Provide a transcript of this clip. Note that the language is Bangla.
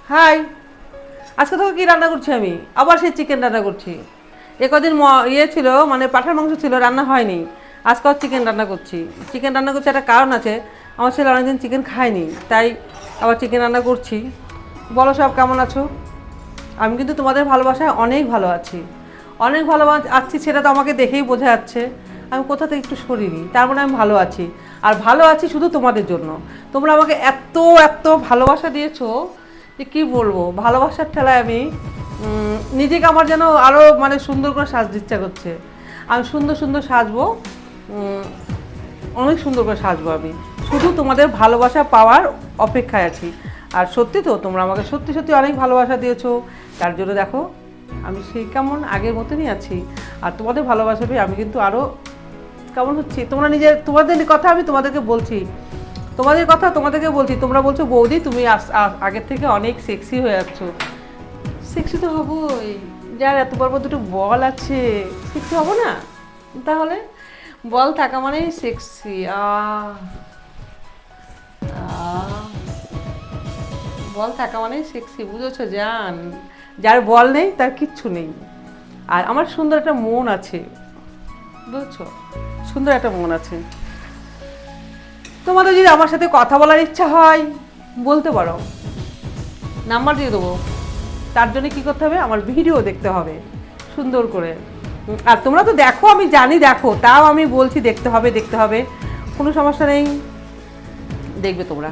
হাই, আজকে তোকে কি রান্না করছি আমি? আবার সেই চিকেন রান্না করছি। এ কদিন ছিল, মানে পাঁঠার মাংস ছিল, রান্না হয়নি। আজকে চিকেন রান্না করছি। চিকেন রান্না করছি একটা কারণ আছে, আমার ছেলে অনেকদিন চিকেন খায়নি, তাই আবার চিকেন রান্না করছি। বলো সব কেমন আছো? আমি কিন্তু তোমাদের ভালোবাসায় অনেক ভালো আছি, অনেক ভালো আছি। সেটা তো আমাকে দেখেই বোঝা যাচ্ছে। আমি কোথা থেকে একটু সরিনি, তার মানে আমি ভালো আছি। আর ভালো আছি শুধু তোমাদের জন্য। তোমরা আমাকে এত এত ভালোবাসা দিয়েছো যে কী বলবো। ভালোবাসার ঠেলায় আমি নিজেকে আমার যেন আরও মানে সুন্দর করে সাজতে ইচ্ছা করছে। আমি সুন্দর সুন্দর সাজবো, অনেক সুন্দর করে সাজবো। আমি শুধু তোমাদের ভালোবাসা পাওয়ার অপেক্ষায় আছি। আর সত্যি তো, তোমরা আমাকে সত্যি সত্যি অনেক ভালোবাসা দিয়েছো। তার জন্য দেখো আমি সেই কেমন আগের মতনই আছি। আর তোমাদের ভালোবাসা পেয়ে আমি কিন্তু আরও কেমন হচ্ছি। তোমরা তোমাদের কথা আমি তোমাদেরকে বলছি, তোমাদের কথা তোমাদেরকে বলছি। তোমরা বলছো বৌদি তুমি আগের থেকে অনেক সেক্সি হয়ে যাচ্ছ। সেক্সি তো হবই, যার এত বড় দুটো বল আছে, সেক্সি হবো না? তাহলে বল থাকা মানেই সেক্সি। বল থাকা মানেই সেক্সি, বুঝেছো জান? যার বল নেই তার কিচ্ছু নেই। আর আমার সুন্দর একটা মন আছে, বুঝছো? সুন্দর একটা মন আছে। তোমাদের যদি আমার সাথে কথা বলার ইচ্ছা হয় বলতে পারো, নাম্বার দিয়ে দেবো। তার জন্য কী করতে হবে? আমার ভিডিও দেখতে হবে সুন্দর করে। আর তোমরা তো দেখো, আমি জানি দেখো, তাও আমি বলছি দেখতে হবে, দেখতে হবে। কোনো সমস্যা নেই, দেখবে তোমরা।